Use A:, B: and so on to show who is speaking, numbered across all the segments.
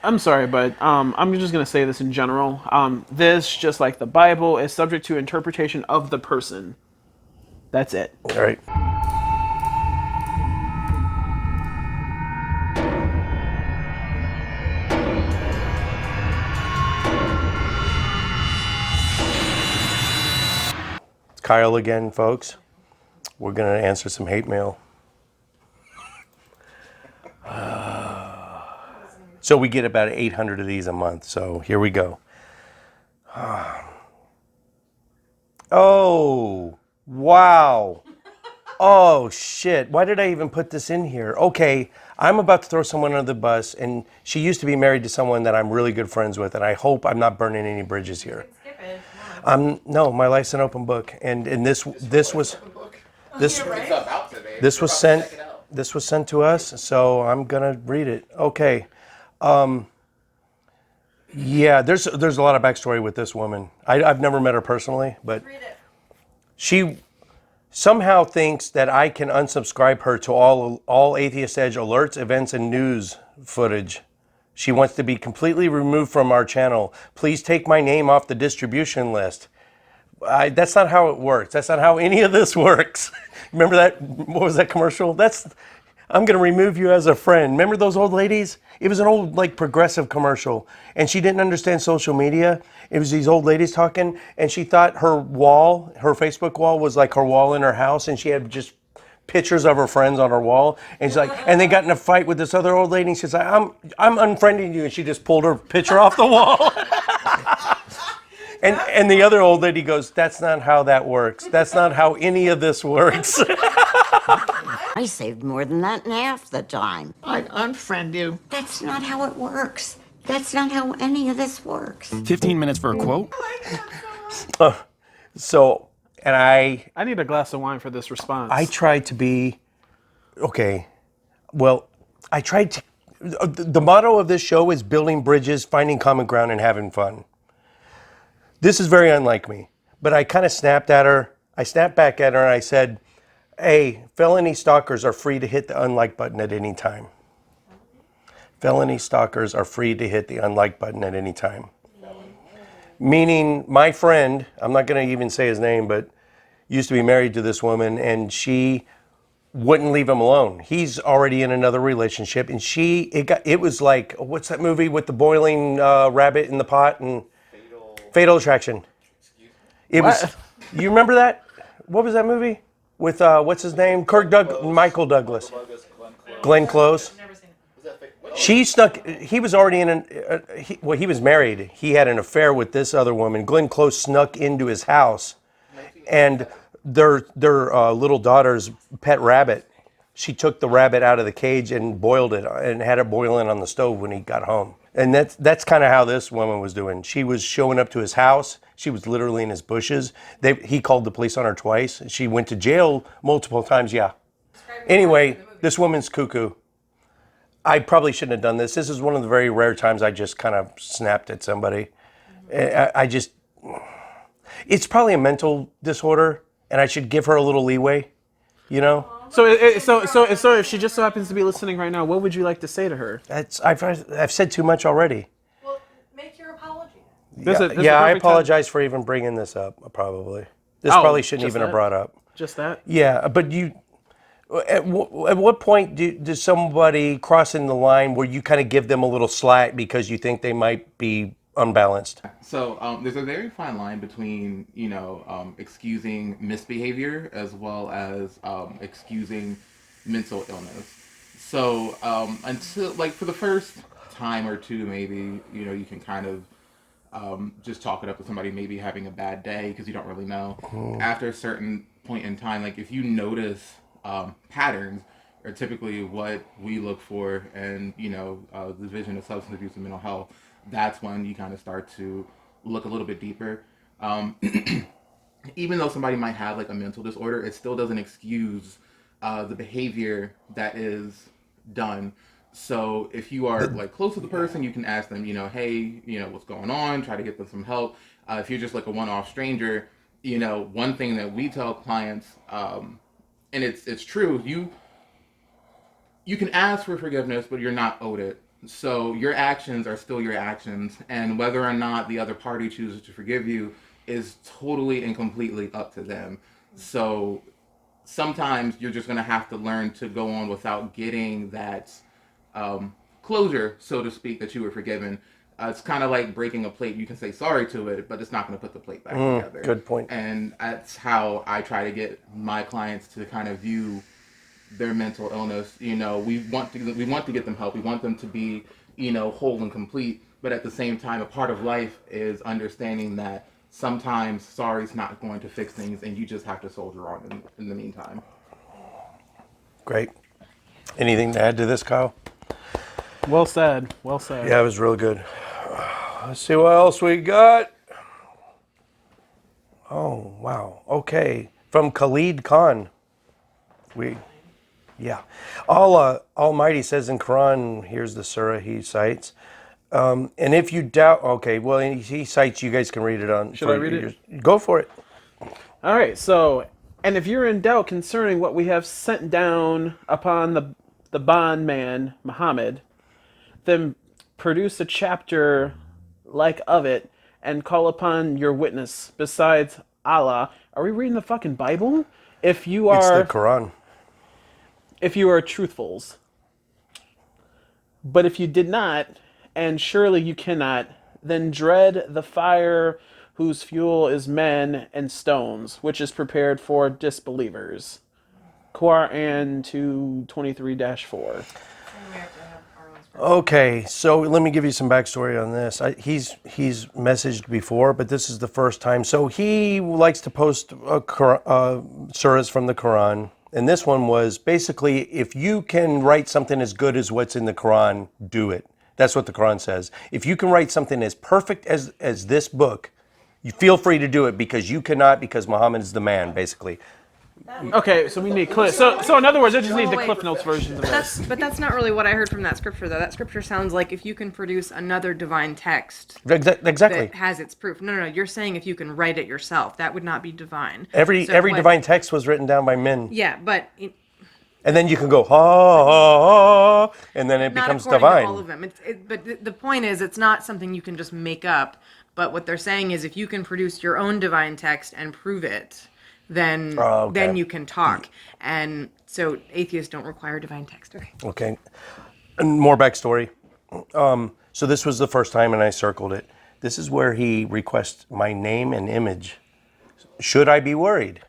A: I'm sorry, but I'm just going to say this in general. This, just like the Bible, is subject to interpretation of the person. That's it.
B: All right. It's Kyle again, folks. We're going to answer some hate mail. So we get about 800 of these a month. So here we go. Oh, wow. Oh, shit. Why did I even put this in here? Okay, I'm about to throw someone under the bus, and she used to be married to someone that I'm really good friends with, and I hope I'm not burning any bridges here.
C: Skip it.
B: No, my life's an open book, and this was this
C: Right?
B: this was sent to us, so I'm gonna read it. Okay. Yeah, there's a lot of backstory with this woman. I've never met her personally, but
C: Read it.
B: she somehow thinks that I can unsubscribe her to all Atheist Edge alerts, events, and news footage. She wants to be completely removed from our channel. Please take my name off the distribution list. That's not how it works. That's not how any of this works. Remember that? What was that commercial? I'm going to remove you as a friend. Remember those old ladies? It was an old, like, progressive commercial. And she didn't understand social media. It was these old ladies talking. And she thought her wall, her Facebook wall, was like her wall in her house. And she had just pictures of her friends on her wall. And she's like, and they got in a fight with this other old lady. And she's like, I'm unfriending you. And she just pulled her picture off the wall. And the other old lady goes, that's not how that works. That's not how any of this works.
D: I saved more than that in half the time.
E: I'd unfriend you.
D: That's not how it works. That's not how any of this works.
F: 15 minutes for a quote?
B: So, and I
A: I need a glass of wine for this response.
B: tried to be, okay, well, I tried to, the motto of this show is building bridges, finding common ground, and having fun. This is very unlike me, but I kind of snapped at her. I snapped back at her and I said, hey, felony stalkers are free to hit the unlike button at any time. Felony stalkers are free to hit the unlike button at any time. Meaning my friend, I'm not going to even say his name, but used to be married to this woman and she wouldn't leave him alone. He's already in another relationship and it was like, what's that movie with the boiling rabbit in the pot and Fatal Attraction. It was, you remember that? What was that movie? With, what's his name? Michael Douglas. Glenn Close.
C: Never seen it.
B: She snuck, he was already in he was married. He had an affair with this other woman. Glenn Close snuck into his house and their little daughter's pet rabbit. She took the rabbit out of the cage and boiled it and had it boiling on the stove when he got home. And that's kind of how this woman was doing. She was showing up to his house. She was literally in his bushes. He called the police on her twice. She went to jail multiple times, yeah. Anyway, this woman's cuckoo. I probably shouldn't have done this. This is one of the very rare times I just kind of snapped at somebody. It's probably a mental disorder, and I should give her a little leeway, you know?
A: So if she just so happens to be listening right now, what would you like to say to her?
B: I've said too much already.
C: Well, make your apology.
A: This is a
B: Yeah, I
A: perfect
B: apologize for even bringing this up, probably. This
A: Oh,
B: probably shouldn't
A: just
B: even have
A: that?
B: brought up.
A: time. Just that?
B: Yeah, but at what point does somebody crossing the line where you kind of give them a little slack because you think they might be unbalanced?
G: So there's a very fine line between, excusing misbehavior as well as excusing mental illness. So until, like, for the first time or two, maybe, you can kind of just chalk it up to somebody maybe having a bad day because you don't really know. After a certain point in time, like, if you notice patterns are typically what we look for, and the division of substance abuse and mental health, that's when you kind of start to look a little bit deeper. Even though somebody might have, like, a mental disorder, it still doesn't excuse the behavior that is done. So if you are, like, close to the person, you can ask them, hey, what's going on? Try to get them some help. If you're just like a one-off stranger, one thing that we tell clients, and it's true, you can ask for forgiveness, but you're not owed it. So your actions are still your actions, and whether or not the other party chooses to forgive you is totally and completely up to them. So sometimes you're just going to have to learn to go on without getting that closure, so to speak, that you were forgiven. It's kind of like breaking a plate. You can say sorry to it, but it's not going to put the plate back together.
B: Good point.
G: And that's how I try to get my clients to kind of view their mental illness. You know, we want to get them help. We want them to be, you know, whole and complete. But at the same time, a part of life is understanding that sometimes sorry's not going to fix things, and you just have to soldier on in the meantime.
B: Great. Anything to add to this, Kyle?
A: Well said. Well said.
B: Yeah, it was real good. Let's see what else we got. Oh, wow. Okay. From Khalid Khan. Almighty says in Quran, here's the surah he cites. And if you doubt, okay, well, he cites, you guys can read it on.
A: Should I read it?
B: Go for it.
A: All right, so, and if you're in doubt concerning what we have sent down upon the bondman, Muhammad, then produce a chapter like of it and call upon your witness besides Allah. Are we reading the fucking Bible? If you
B: It's
A: are,
B: the Quran.
A: if you are truthfuls. But if you did not, and surely you cannot, then dread the fire whose fuel is men and stones, which is prepared for disbelievers. Quran 2:23-4.
B: Okay, so let me give you some backstory on this. He's messaged before, but this is the first time. So he likes to post surahs from the Quran, and this one was basically, if you can write something as good as what's in the Quran, do it. That's what the Quran says. If you can write something as perfect as this book, you feel free to do it, because you cannot, because Muhammad is the man, basically.
A: Okay, so we need cliff. So in other words, I just need the
E: wait.
A: Cliff Notes version of this.
E: But that's not really what I heard from that scripture, though. That scripture sounds like if you can produce another divine text
B: Exactly.
E: that has its proof. No, you're saying if you can write it yourself, that would not be divine.
B: Every divine text was written down by men.
E: Yeah, but
B: And then you can go, ha, ha, ha, and then it
E: not
B: becomes
E: according
B: divine.
E: to all of them. But the point is, it's not something you can just make up. But what they're saying is, if you can produce your own divine text and prove it, then then you can talk. And so atheists don't require divine text.
B: Okay. And more backstory. So this was the first time, and I circled it. This is where he requests my name and image. Should I be worried?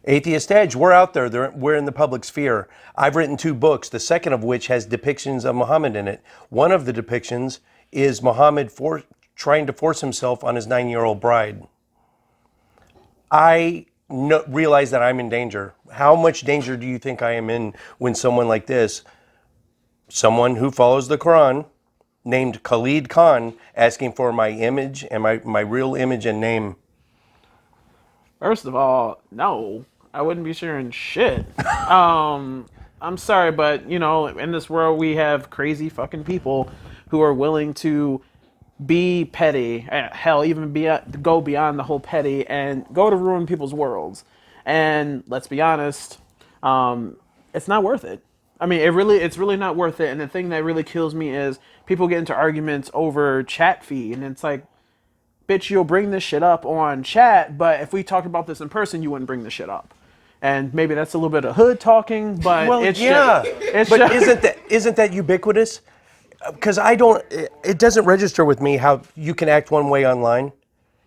B: Atheist Edge, we're out there. We're in the public sphere. I've written 2 books, the second of which has depictions of Muhammad in it. One of the depictions is Muhammad trying to force himself on his 9-year-old bride. I realize that I'm in danger. How much danger do you think I am in when someone like this, someone who follows the Quran, named Khalid Khan, asking for my image and my real image and name?
A: First of all, no, I wouldn't be sharing shit. I'm sorry, but you know, in this world we have crazy fucking people who are willing to be petty, hell, even go beyond the whole petty and go to ruin people's worlds. And let's be honest, it's not worth it. I mean, it's really not worth it. And the thing that really kills me is people get into arguments over chat feed, and it's like, bitch, you'll bring this shit up on chat, but if we talked about this in person, you wouldn't bring this shit up. And maybe that's a little bit of hood talking, but
B: Isn't that ubiquitous? Because it doesn't register with me how you can act one way online.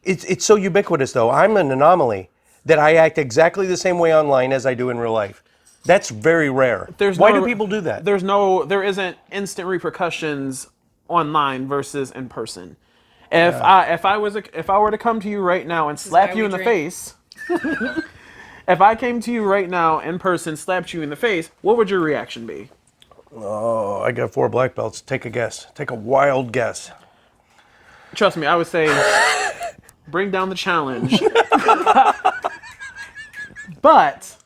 B: It's so ubiquitous, though. I'm an anomaly that I act exactly the same way online as I do in real life. That's very rare. Why do people do that?
A: There isn't instant repercussions online versus in person. If I were to come to you right now and slap you in the face, if I came to you right now in person, slapped you in the face, what would your reaction be?
B: Oh, I got 4 black belts. Take a guess. Take a wild guess.
A: Trust me, I would say, bring down the challenge. But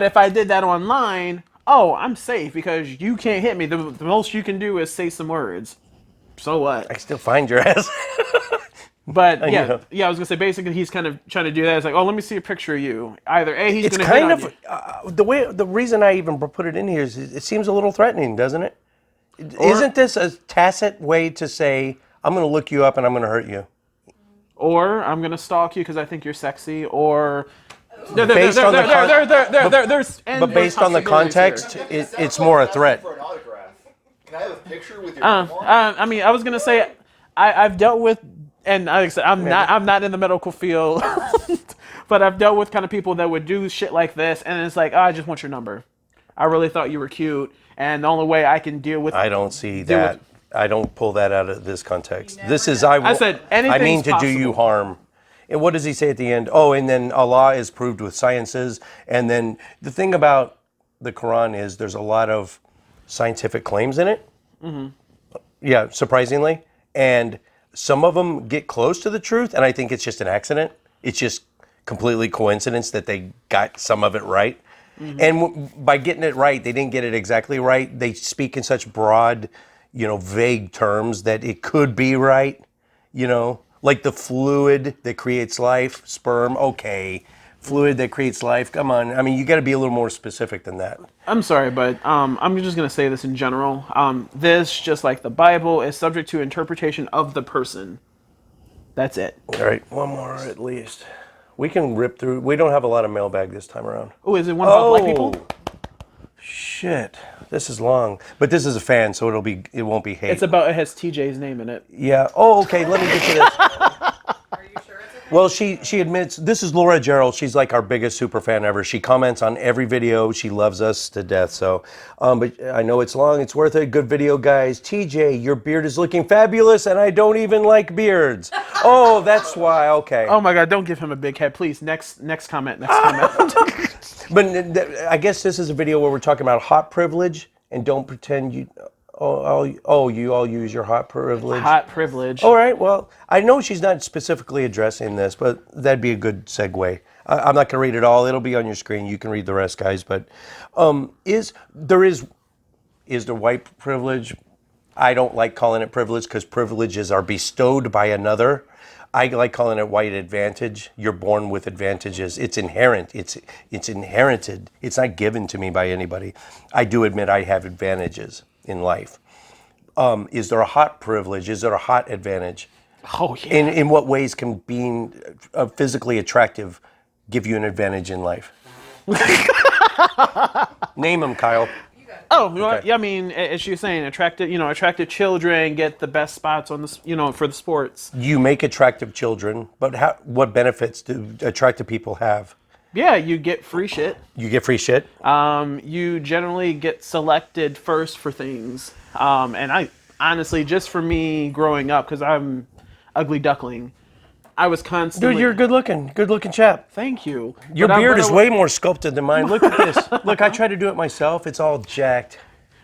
A: if I did that online, I'm safe because you can't hit me. The most you can do is say some words. So what?
B: I still find your ass.
A: But I was gonna say basically he's kind of trying to do that. It's like, let me see a picture of you. Either he's
B: It's
A: gonna
B: kind
A: hit on
B: of
A: you.
B: the reason I even put it in here is it seems a little threatening, doesn't it? Isn't this a tacit way to say, I'm going to look you up and I'm going to hurt you?
A: Or I'm gonna stalk you because I think you're sexy. Or
B: Based on the
A: but
B: based on the context, it's more a threat.
C: For an autograph. Can I have a picture with your name on it?
A: I mean, I was gonna say, I've dealt with, and like I said, I'm not in the medical field, but I've dealt with kind of people that would do shit like this, and it's like, oh, I just want your number. I really thought you were cute, and the only way I can deal with
B: I don't see that. I don't pull that out of this context. This is I
A: said
B: I mean
A: anything's
B: to do you
A: possible.
B: harm. And what does he say at the end? Oh, and then Allah is proved with sciences. And then the thing about the Quran is there's a lot of scientific claims in it. Mm-hmm. Yeah, surprisingly. And some of them get close to the truth, and I think it's just an accident. It's just completely coincidence that they got some of it right. Mm-hmm. And by getting it right, they didn't get it exactly right. They speak in such broad, vague terms that it could be right, like the fluid that creates life, sperm, okay. Fluid that creates life, come on. I mean, you got to be a little more specific than that.
A: I'm sorry, but I'm just going to say this in general. This, just like the Bible, is subject to interpretation of the person. That's it.
B: All right, one more at least. We can rip through. We don't have a lot of mailbag this time around.
A: Oh, is it one about black people?
B: Shit. This is long. But this is a fan, so it won't be hate.
A: It has TJ's name in it.
B: Yeah. Oh, okay. Let me get to this.
C: Are you sure it's okay?
B: Well, she admits, this is Laura Gerald. She's like our biggest super fan ever. She comments on every video. She loves us to death. So, but I know it's long. It's worth it. Good video, guys. TJ, your beard is looking fabulous, and I don't even like beards. Oh, that's why. Okay.
A: Oh my God! Don't give him a big head, please. Next comment. Next comment.
B: But I guess this is a video where we're talking about hot privilege, and don't pretend you. You all use your hot privilege.
A: Hot privilege.
B: All right. Well, I know she's not specifically addressing this, but that'd be a good segue. I'm not going to read it all. It'll be on your screen. You can read the rest, guys. But is there white privilege? I don't like calling it privilege because privileges are bestowed by another. I like calling it white advantage. You're born with advantages. It's inherent. It's inherited. It's not given to me by anybody. I do admit I have advantages in life. Is there a hot privilege? Is there a hot advantage?
A: Oh yeah.
B: In what ways can being physically attractive give you an advantage in life? Name them, Kyle.
A: Oh, you know what? Yeah, I mean, as she was saying, attractive children get the best spots on the, for the sports.
B: You make attractive children, but what benefits do attractive people have?
A: Yeah, you get free shit.
B: You get free shit?
A: You generally get selected first for things. And I honestly, just for me growing up, because I'm ugly duckling, I was constantly...
B: Dude, you're good looking chap.
A: Thank you.
B: Your beard is way more sculpted than mine. Look at this. Look, I tried to do it myself. It's all jacked.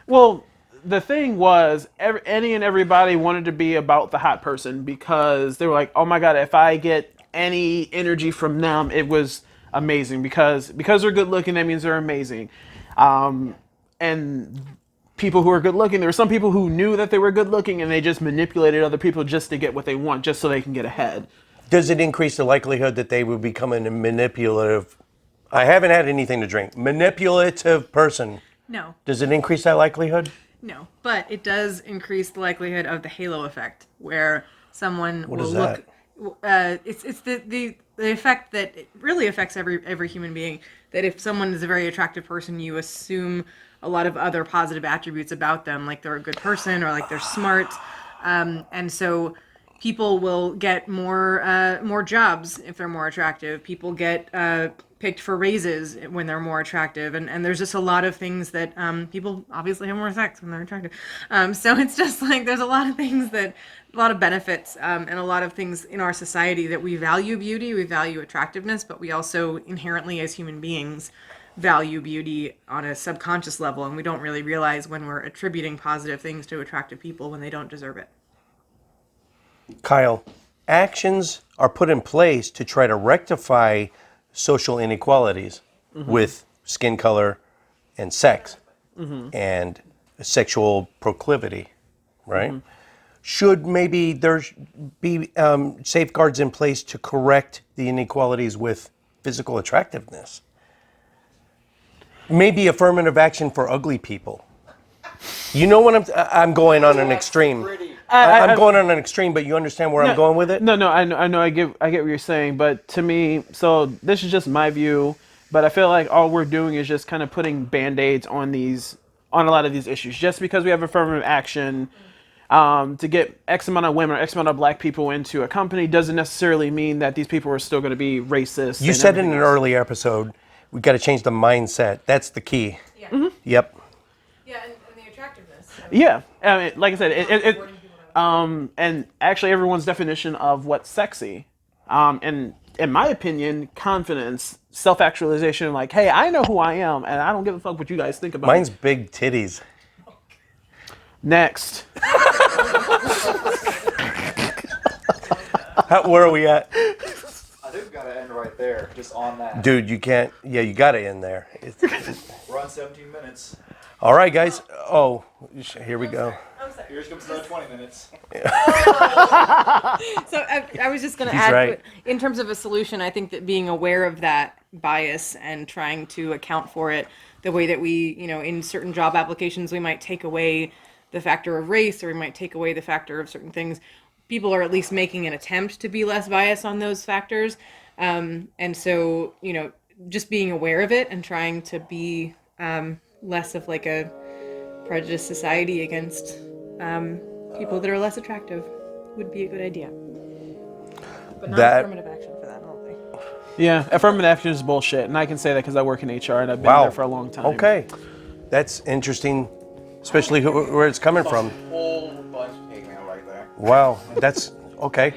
A: Well, the thing was, any and everybody wanted to be about the hot person because they were like, oh my God, if I get any energy from them, it was amazing. Because they're good looking, that means they're amazing. And people who are good looking, there were some people who knew that they were good looking and they just manipulated other people just to get what they want, just so they can get ahead.
B: Does it increase the likelihood that they would become a manipulative, I haven't had anything to drink, manipulative person?
E: No.
B: Does it increase that likelihood?
E: No, but it does increase the likelihood of the halo effect, where someone
B: What
E: will
B: is
E: look.
B: that?
E: It's the effect that it really affects every human being. That if someone is a very attractive person, you assume a lot of other positive attributes about them, like they're a good person or like they're smart, and so people will get more jobs if they're more attractive. People get picked for raises when they're more attractive, and there's just a lot of things that people obviously have more sex when they're attractive. So it's just like there's a lot of things a lot of benefits, and a lot of things in our society that we value beauty, we value attractiveness, but we also inherently as human beings value beauty on a subconscious level, and we don't really realize when we're attributing positive things to attractive people when they don't deserve it.
B: Kyle, actions are put in place to try to rectify social inequalities with skin color and sex and sexual proclivity, right? Should maybe there be safeguards in place to correct the inequalities with physical attractiveness? Maybe affirmative action for ugly people. You know what I'm going on an extreme. I'm going on an extreme, but you understand where I'm going with it?
A: No, I know, I get what you're saying, but to me, so this is just my view, but I feel like all we're doing is just kind of putting band-aids on a lot of these issues. Just because we have affirmative action, to get X amount of women or X amount of black people into a company doesn't necessarily mean that these people are still going to be racist.
B: You said in an early episode, we got to change the mindset. That's the key.
E: Yeah.
B: Yep.
E: Yeah, and the attractiveness. So.
A: Yeah, I mean, like I said, and actually everyone's definition of what's sexy, and in my opinion, confidence, self-actualization, like, hey, I know who I am, and I don't give a fuck what you guys think about
B: Mine's
A: me.
B: big titties.
A: Next.
B: Where are we at?
C: I think we've got to end right there, just on that.
B: Dude, you can't. Yeah, you got to end there.
C: We're on 17 minutes.
B: All right, guys. Oh, here we go.
E: I'm sorry.
C: Here's comes another 20 minutes.
E: So I was just going to
B: He's
E: add,
B: right.
E: in terms of a solution, I think that being aware of that bias and trying to account for it, the way that we, in certain job applications, we might take away the factor of race, or we might take away the factor of certain things. People are at least making an attempt to be less biased on those factors. And so, just being aware of it and trying to be less of like a prejudiced society against people that are less attractive would be a good idea. But not affirmative action for that, I don't think.
A: Yeah, affirmative action is bullshit, and I can say that because I work in HR and I've been there for a long time.
B: Okay, that's interesting, especially where it's coming from.
G: Whole bunch of hate mail right there.
B: Wow, that's okay.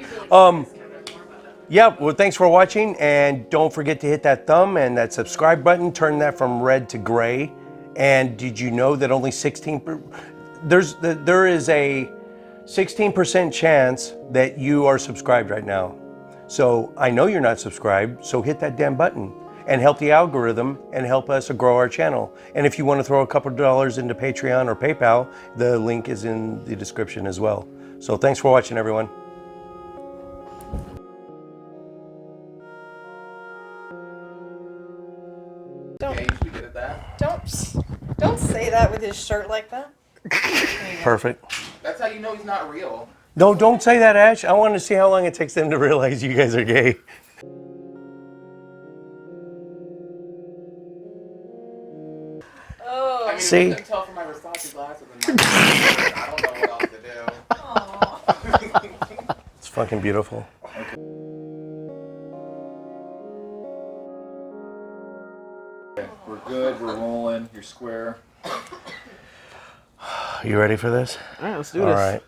B: Yeah, well, thanks for watching, and don't forget to hit that thumb and that subscribe button. Turn that from red to gray. And did you know that only there is a 16% chance that you are subscribed right now? So I know you're not subscribed, so hit that damn button and help the algorithm and help us grow our channel. And if you want to throw a couple of dollars into Patreon or PayPal, the link is in the description as well. So thanks for watching, everyone.
G: Okay, you should be good at that.
E: Don't say that with his shirt like that.
B: Perfect.
G: That's how you know he's not real.
B: No, don't say that, Ash. I want to see how long it takes them to realize you guys are gay.
E: Oh.
G: I mean,
B: See?
G: you can tell from my Versace glasses and my I don't know what else to do.
B: It's fucking beautiful.
C: Okay, we're good, we're rolling, you're square.
B: You ready for this?
A: All right, let's do
B: All
A: this.
B: right.